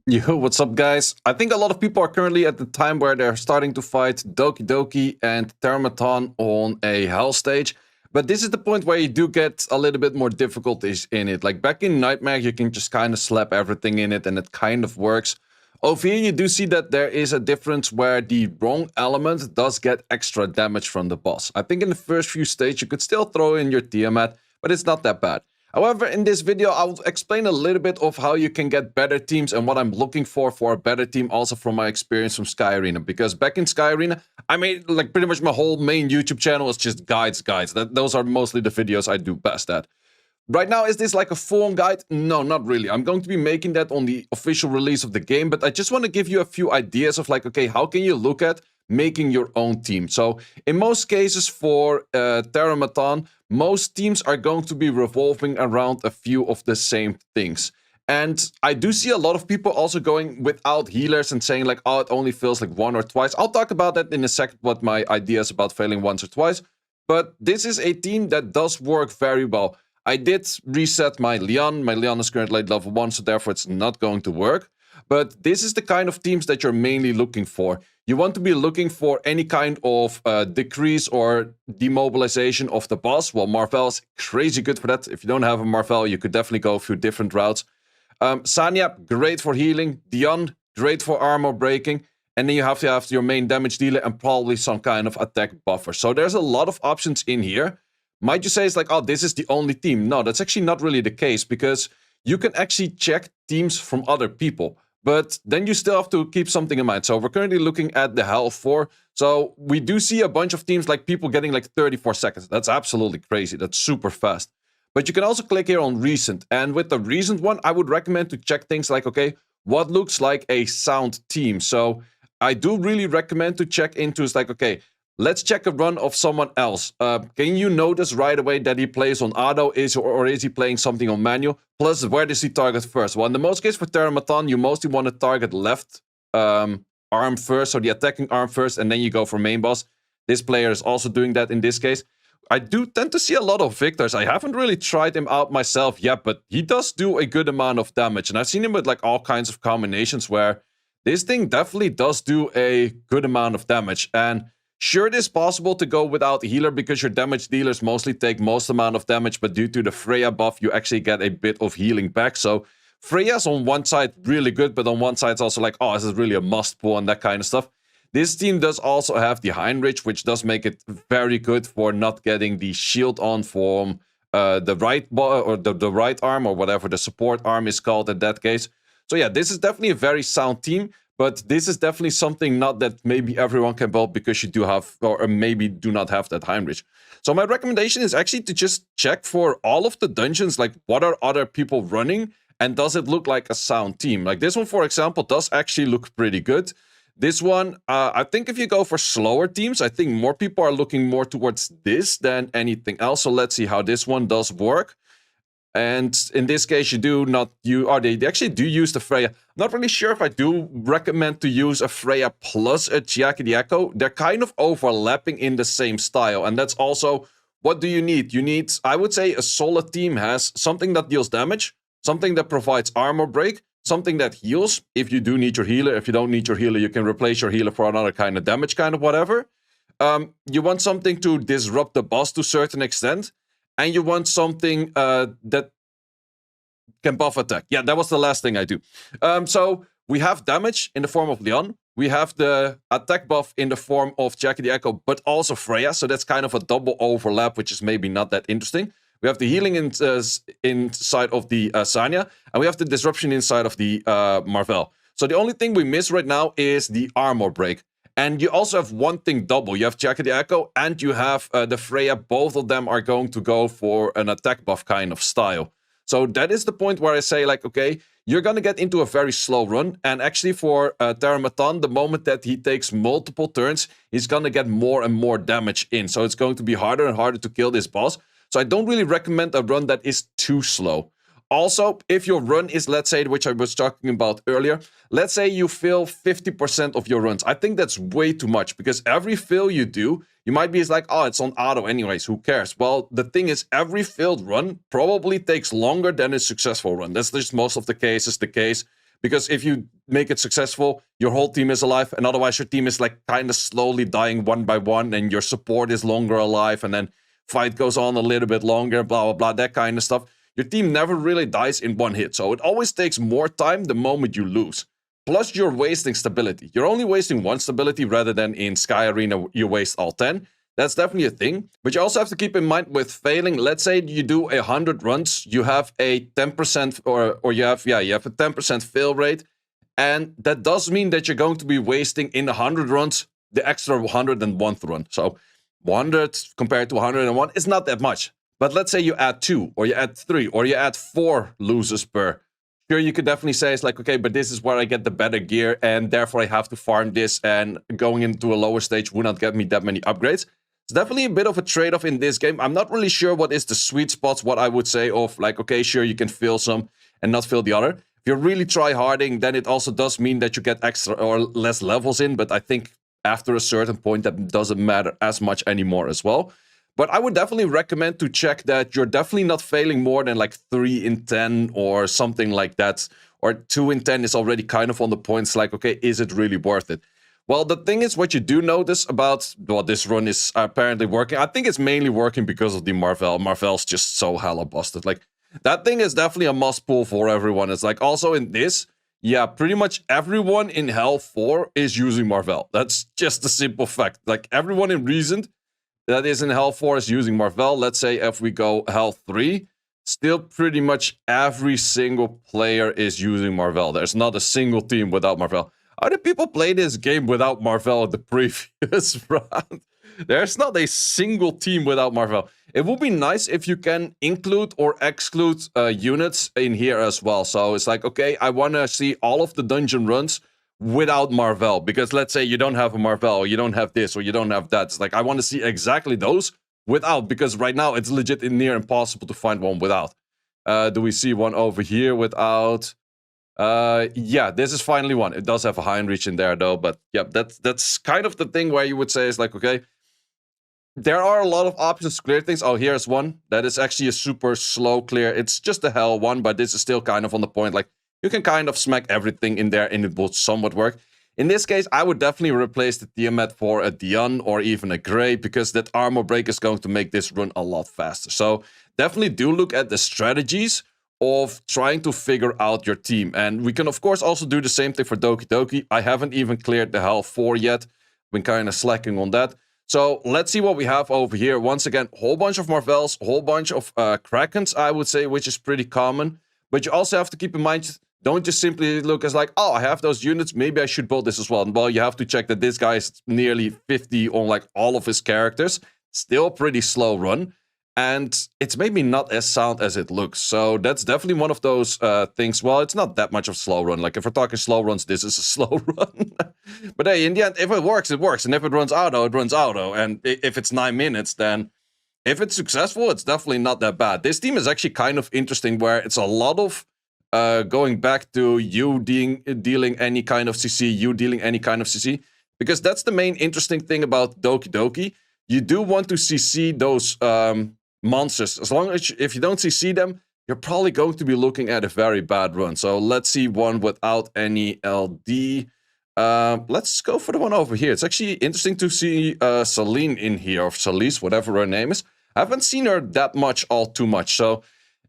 Yo, what's up, guys? I think a lot of people are currently at the time where they're starting to fight DokiDoki and Terrormaton on a hell stage. But this is the point where you do get a little bit more difficulties in it. Like back in Nightmare, you can just kind of slap everything in it and it kind of works. Over here, you do see that there is a difference where the wrong element does get extra damage from the boss. I think in the first few stages, you could still throw in your Tiamat, but it's not that bad. However, in this video, I'll explain a little bit of how you can get better teams and what I'm looking for a better team, also from my experience from Sky Arena. Because back in Sky Arena, I made like pretty much my whole main YouTube channel is just guides. Those are mostly the videos I do best at. Right now, is this like a full-on guide? No, not really. I'm going to be making that on the official release of the game, but I just want to give you a few ideas of like, okay, how can you look at making your own team? So in most cases for Terrormaton, most teams are going to be revolving around a few of the same things. And I do see a lot of people also going without healers and saying like, oh, it only fails like one or twice. I'll talk about that in a second, what my idea is about failing once or twice. But this is a team that does work very well. I did reset my Leon. My Leon is currently at level 1, so therefore it's not going to work. But this is the kind of teams that you're mainly looking for. You want to be looking for any kind of decrease or demobilization of the boss. Well, Marvel is crazy good for that. If you don't have a Marvel, you could definitely go a few different routes. Sanya, great for healing. Dion, great for armor breaking. And then you have to have your main damage dealer and probably some kind of attack buffer. So there's a lot of options in here. Might you say it's like, oh, this is the only team? No, that's actually not really the case, because you can actually check teams from other people. But then you still have to keep something in mind. So we're currently looking at the Hell 4. So we do see a bunch of teams like people getting like 34 seconds. That's absolutely crazy. That's super fast. But you can also click here on recent. And with the recent one, I would recommend to check things like, okay, what looks like a sound team? So I do really recommend to check into is like, okay, let's check a run of someone else. Can you notice right away that he plays on auto, or is he playing something on manual? Plus, where does he target first? Well, in the most case for Terrormaton, you mostly want to target left arm first, so the attacking arm first, and then you go for main boss. This player is also doing that in this case. I do tend to see a lot of Victors. I haven't really tried him out myself yet, but he does do a good amount of damage. And I've seen him with like all kinds of combinations where this thing definitely does do a good amount of damage. And sure, it is possible to go without a healer because your damage dealers mostly take most amount of damage, but due to the Freya buff, you actually get a bit of healing back. So Freya's on one side really good, but on one side it's also like, oh, this is really a must pull and that kind of stuff. This team does also have the Heinrich, which does make it very good for not getting the shield on from the right or the right arm, or whatever the support arm is called in that case. So yeah, this is definitely a very sound team. But this is definitely something not that maybe everyone can build because you do have, or maybe do not have that Heinrich. So my recommendation is actually to just check for all of the dungeons, like what are other people running and does it look like a sound team? Like this one, for example, does actually look pretty good. This one, I think if you go for slower teams, I think more people are looking more towards this than anything else. So let's see how this one does work. And in this case, you do not use, or they actually do use the Freya. Not really sure if I do recommend to use a Freya plus a Chiaki the Echo. They're kind of overlapping in the same style. And that's also, what do you need? You need, I would say, a solid team has something that deals damage, something that provides armor break, something that heals if you do need your healer. If you don't need your healer, you can replace your healer for another kind of damage, kind of whatever. You want something to disrupt the boss to a certain extent. And you want something that can buff attack. Yeah, that was the last thing I do. So we have damage in the form of Leon. We have the attack buff in the form of Jackie the Echo, but also Freya. So that's kind of a double overlap, which is maybe not that interesting. We have the healing inside of the Sanya. And we have the disruption inside of the Marvel. So the only thing we miss right now is the armor break. And you also have one thing double. You have Jackie the Echo and you have the Freya. Both of them are going to go for an attack buff kind of style. So that is the point where I say, like, okay, you're going to get into a very slow run. And actually for Terrormaton, the moment that he takes multiple turns, he's going to get more and more damage in. So it's going to be harder and harder to kill this boss. So I don't really recommend a run that is too slow. Also, if your run is, let's say, which I was talking about earlier, let's say you fail 50% of your runs. I think that's way too much, because every fail you do, you might be like, oh, it's on auto anyways, who cares? Well, the thing is, every failed run probably takes longer than a successful run. That's just most of the cases the case, Because if you make it successful, your whole team is alive, and otherwise your team is like kind of slowly dying one by one, and your support is longer alive, and then fight goes on a little bit longer, blah, blah, blah, that kind of stuff. Your team never really dies in one hit, so it always takes more time the moment you lose. Plus, you're wasting stability. You're only wasting one stability rather than in Sky Arena, you waste all 10. That's definitely a thing. But you also have to keep in mind with failing, let's say you do 100 runs, you have a 10% or you have a 10% fail rate. And that does mean that you're going to be wasting in 100 runs the extra 101th run. So 100 compared to 101 is not that much. But let's say you add 2, or you add 3, or you add 4 losers per. Sure, you could definitely say it's like, okay, but this is where I get the better gear, and therefore I have to farm this, and going into a lower stage would not get me that many upgrades. It's definitely a bit of a trade-off in this game. I'm not really sure what is the sweet spots, what I would say of like, okay, sure, you can fill some and not fill the other. If you're really try-harding, then it also does mean that you get extra or less levels in, but I think after a certain point that doesn't matter as much anymore as well. But I would definitely recommend to check that you're definitely not failing more than like 3 in 10 or something like that. Or 2 in 10 is already kind of on the points like, okay, is it really worth it? Well, the thing is, what you do notice about, well, this run is apparently working. I think it's mainly working because of the Marvel. Marvel's just so hella busted. Like, that thing is definitely a must pull for everyone. It's like, also in this, yeah, pretty much everyone in Hell 4 is using Marvel. That's just a simple fact. Like, everyone in Recent that is in Hell 4 is using Marvel. Let's say if we go Hell 3, still pretty much every single player is using Marvel. There's not a single team without Marvel. How did people play this game without Marvel in the previous round? There's not a single team without Marvel. It would be nice if you can include or exclude units in here as well. So it's like, okay, I want to see all of the dungeon runs without Marvel, because let's say you don't have a Marvel, you don't have this, or you don't have that. It's like, I want to see exactly those without, because right now it's legit near impossible to find one without. Do we see one over here without? Yeah, this is finally one. It does have a Heinrich in there though, but yeah, that's kind of the thing where you would say is like, okay, there are a lot of options to clear things. Oh, here's one that is actually a super slow clear. It's just a Hell one, but this is still kind of on the point. Like, you can kind of smack everything in there and it will somewhat work. In this case, I would definitely replace the Tiamat for a Dion or even a Grey, because that armor break is going to make this run a lot faster. So definitely do look at the strategies of trying to figure out your team. And we can, of course, also do the same thing for Doki. I haven't even cleared the Hell 4 yet. Been kind of slacking on that. So let's see what we have over here. Once again, whole bunch of Marvels, whole bunch of Krakens, I would say, which is pretty common. But you also have to keep in mind, don't just simply look as like, oh, I have those units, maybe I should build this as well. Well, you have to check that this guy is nearly 50 on like all of his characters. Still pretty slow run. And it's maybe not as sound as it looks. So that's definitely one of those things. Well, it's not that much of a slow run. Like, if we're talking slow runs, this is a slow run. But hey, in the end, if it works, it works. And if it runs auto, it runs auto. And if it's 9 minutes, then if it's successful, it's definitely not that bad. This team is actually kind of interesting, where it's a lot of going back to you dealing any kind of CC, you dealing any kind of CC. Because that's the main interesting thing about Doki. You do want to CC those monsters. As long as if you don't CC them, you're probably going to be looking at a very bad run. So let's see one without any LD. Let's go for the one over here. It's actually interesting to see Celine in here, or Celise, whatever her name is. I haven't seen her that much, all too much. So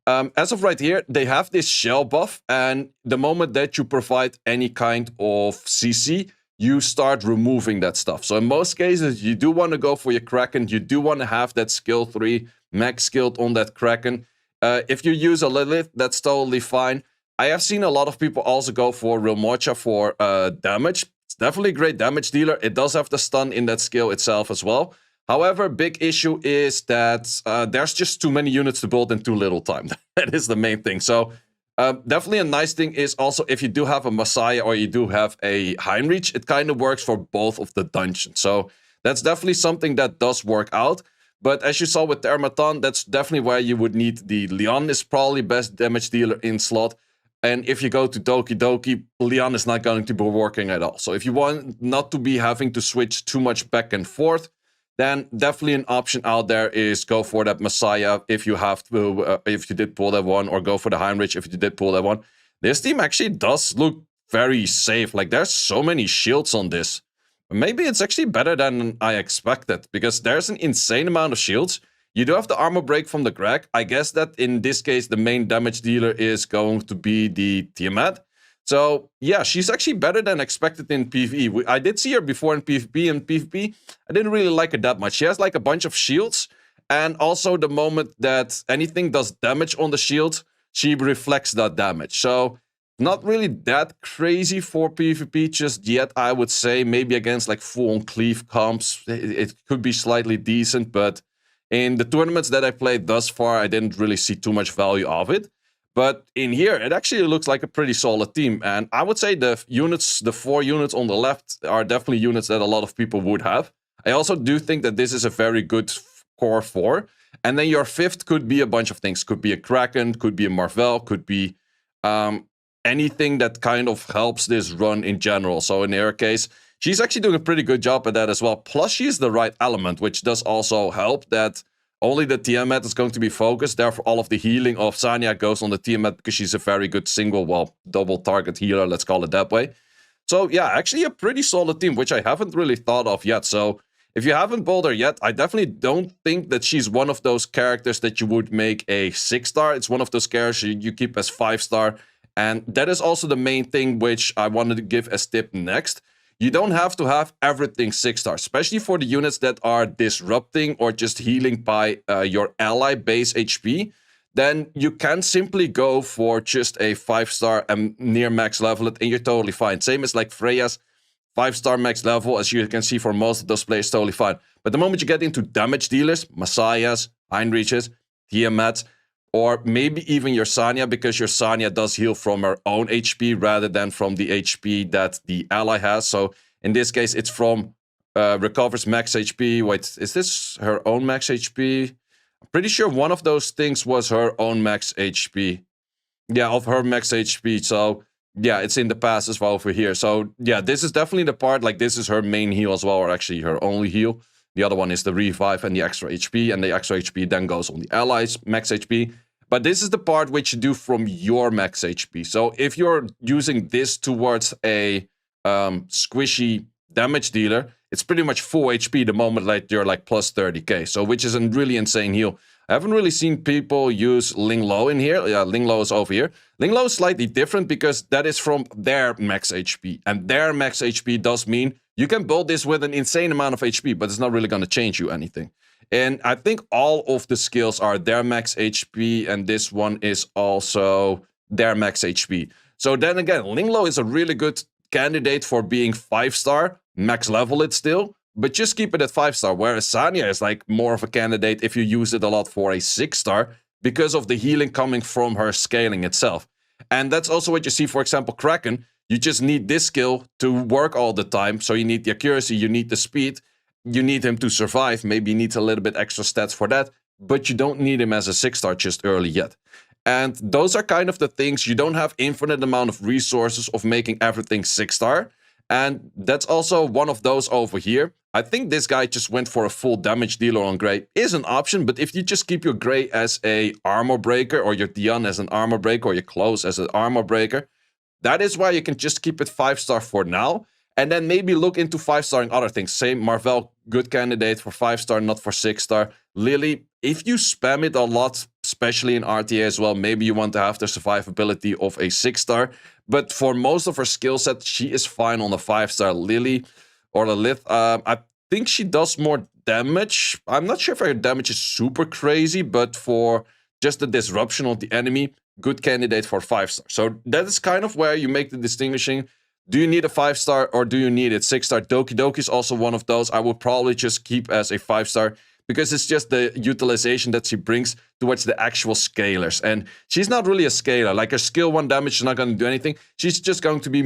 as of right here, they have this shell buff, and the moment that you provide any kind of CC, you start removing that stuff. So in most cases, you do want to go for your Kraken. You do want to have that skill 3 max skilled on that Kraken. If you use a Lilith, that's totally fine. I have seen a lot of people also go for Real Mocha for damage. It's definitely a great damage dealer. It does have the stun in that skill itself as well. However, big issue is that there's just too many units to build in too little time. That is the main thing. So definitely a nice thing is also, if you do have a Messiah or you do have a Heinrich, it kind of works for both of the dungeons. So that's definitely something that does work out. But as you saw with Terrormaton, that's definitely where you would need the Leon is probably best damage dealer in slot. And if you go to DokiDoki, Leon is not going to be working at all. So if you want not to be having to switch too much back and forth, then definitely an option out there is go for that Messiah if you have to, if you did pull that one, or go for the Heinrich if you did pull that one. this team actually does look very safe. Like, there's so many shields on this. Maybe it's actually better than I expected, because there's an insane amount of shields. You do have the armor break from the Greg. I guess that in this case, the main damage dealer is going to be the Tiamat. So, yeah, she's actually better than expected in PvE. I did see her before in PvP, and PvP, I didn't really like her that much. She has like a bunch of shields, and also the moment that anything does damage on the shield, she reflects that damage. So, not really that crazy for PvP just yet, I would say. Maybe against like full-on cleave comps, it could be slightly decent, but in the tournaments that I played thus far, I didn't really see too much value of it. But in here, it actually looks like a pretty solid team. And I would say the units, the 4 units on the left, are definitely units that a lot of people would have. I also do think that this is a very good core 4. And then your 5th could be a bunch of things. Could be a Kraken, could be a Marvel, could be anything that kind of helps this run in general. So in her case, she's actually doing a pretty good job at that as well. Plus, she's the right element, which does also help that only the Tiamat is going to be focused. Therefore, all of the healing of Sanya goes on the Tiamat because she's a very good single, well, double target healer, let's call it that way. So yeah, actually a pretty solid team, which I haven't really thought of yet. So if you haven't bowled her yet, I definitely don't think that she's one of those characters that you would make a 6-star. It's one of those characters you keep as 5-star. And that is also the main thing which I wanted to give as tip next. You don't have to have everything 6-star, especially for the units that are disrupting or just healing by your ally base HP. Then you can simply go for just a 5-star and near max level it, and you're totally fine. Same as like Freya's 5-star max level, as you can see for most of those players, totally fine. But the moment you get into damage dealers, Messiahs, Heinrichs, Tiamats, or maybe even your Sanya, because your Sanya does heal from her own HP rather than from the HP that the ally has. So in this case, it's from recovers max HP. Wait, is this her own max HP? I'm pretty sure one of those things was her own max HP. Yeah, of her max HP. So yeah, it's in the past as well over here. So yeah, this is definitely the part, like this is her main heal as well, or actually her only heal. The other one is the revive and the extra HP, and the extra HP then goes on the allies' max HP. But this is the part which you do from your max HP. So if you're using this towards a squishy damage dealer, it's pretty much full HP the moment like you're like plus 30k. So which is a really insane heal. I haven't really seen people use Ling Lo in here. Yeah, Ling Lo is over here. Ling Lo is slightly different because that is from their max HP. And their max HP does mean you can build this with an insane amount of HP, but it's not really going to change you anything. And I think all of the skills are their max HP, and this one is also their max HP. So then again, Ling Lo is a really good candidate for being 5-star, max level it still, but just keep it at 5-star, whereas Sanya is like more of a candidate if you use it a lot for a 6-star, because of the healing coming from her scaling itself. And that's also what you see, for example, Kraken. You just need this skill to work all the time, so you need the accuracy, you need the speed, you need him to survive, maybe he needs a little bit extra stats for that, but you don't need him as a 6-star just early yet. And those are kind of the things. You don't have infinite amount of resources of making everything 6-star. And that's also one of those over here. I think this guy just went for a full damage dealer on Grey. Is an option, but if you just keep your Grey as a armor breaker, or your Dion as an armor breaker, or your Close as an armor breaker, that is why you can just keep it 5-star for now. And then maybe look into 5-starring other things. Same, Marvel, good candidate for 5-star, not for 6-star. Lily, if you spam it a lot, especially in RTA as well, maybe you want to have the survivability of a 6-star. But for most of her skill set, she is fine on a 5-star. Lily or Lilith, I think she does more damage. I'm not sure if her damage is super crazy, but for just the disruption of the enemy, good candidate for 5-star. So that is kind of where you make the distinguishing. Do you need a 5-star or do you need it 6-star? DokiDoki is also one of those. I would probably just keep as a 5-star because it's just the utilization that she brings towards the actual scalers. And she's not really a scaler. Like her skill 1 damage is not going to do anything. She's just going to be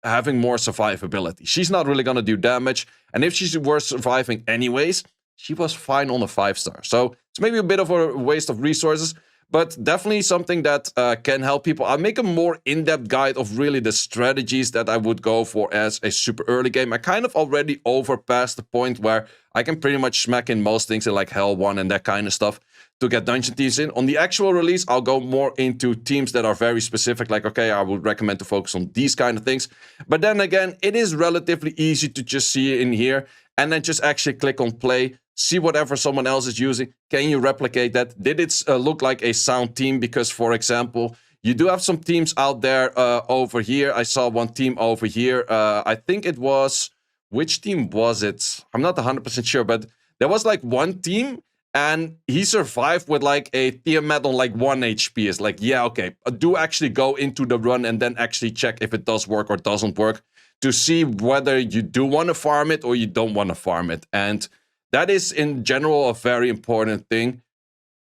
having more survivability. She's not really going to do damage. And if she were surviving anyways, she was fine on a 5-star. So it's maybe a bit of a waste of resources. but definitely something that can help people. I'll make a more in-depth guide of really the strategies that I would go for as a super early game. I kind of already overpassed the point where I can pretty much smack in most things in like Hell 1 and that kind of stuff to get dungeon teams in. On the actual release, I'll go more into teams that are very specific, like, okay, I would recommend to focus on these kind of things. But then again, it is relatively easy to just see it in here and then just actually click on play, see whatever someone else is using. Can you replicate that? Did it look like a sound team? Because, for example, you do have some teams out there over here. I saw one team over here. I think it was... Which team was it? I'm not 100% sure, but there was like one team and he survived with like a Terrormaton like 1 HP. It's like, yeah, okay. Do actually go into the run and then actually check if it does work or doesn't work to see whether you do want to farm it or you don't want to farm it. And that is in general a very important thing.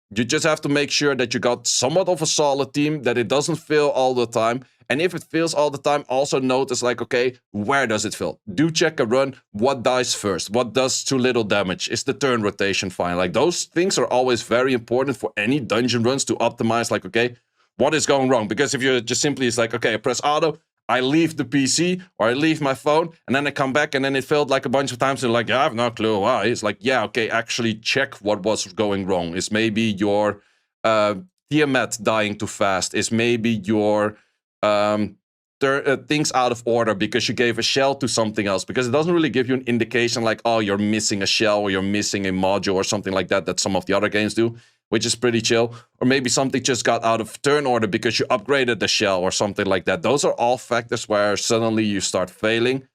You just have to make sure that you got somewhat of a solid team, that it doesn't fail all the time. And if it fails all the time, also notice like, okay, where does it fail? Do check a run. What dies first? What does too little damage? Is the turn rotation fine? Like those things are always very important for any dungeon runs to optimize like, okay, what is going wrong? Because if you're just simply, it's like, okay, I press auto, I leave the PC or I leave my phone and then I come back and then it failed like a bunch of times and like, yeah, I have no clue why. It's like, yeah, okay, actually check what was going wrong. Is maybe your Tiamat dying too fast? Is maybe your things out of order because you gave a shell to something else? Because it doesn't really give you an indication like, oh, you're missing a shell or you're missing a module or something like that that some of the other games do, which is pretty chill. Or maybe something just got out of turn order because you upgraded the shell or something like that. Those are all factors where suddenly you start failing.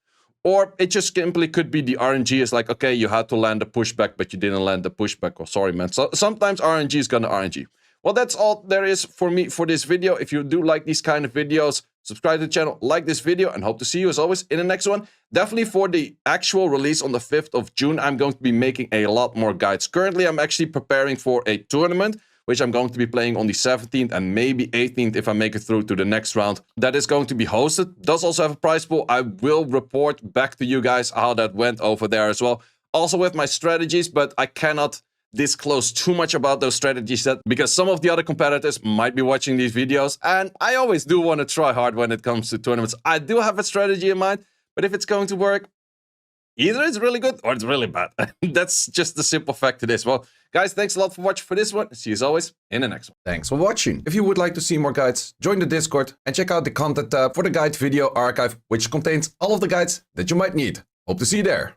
Or it just simply could be the RNG is like, okay, you had to land a pushback, but you didn't land the pushback. Oh, sorry, man. So sometimes RNG is gonna RNG. Well, that's all there is for me for this video. If you do like these kind of videos, subscribe to the channel, like this video, and hope to see you as always in the next one. Definitely for the actual release on the 5th of June, I'm going to be making a lot more guides. Currently, I'm actually preparing for a tournament, which I'm going to be playing on the 17th and maybe 18th if I make it through to the next round. That is going to be hosted. Does also have a prize pool. I will report back to you guys how that went over there as well. Also with my strategies, but I cannot disclose too much about those strategies yet because some of the other competitors might be watching these videos and I always do want to try hard when it comes to tournaments. I do have a strategy in mind, but if it's going to work, either it's really good or it's really bad. That's just the simple fact it is. Well, guys, thanks a lot for watching for this one. See you as always in the next one. Thanks for watching. If you would like to see more guides, join the Discord and check out the content tab for the guide video archive, which contains all of the guides that you might need. Hope to see you there.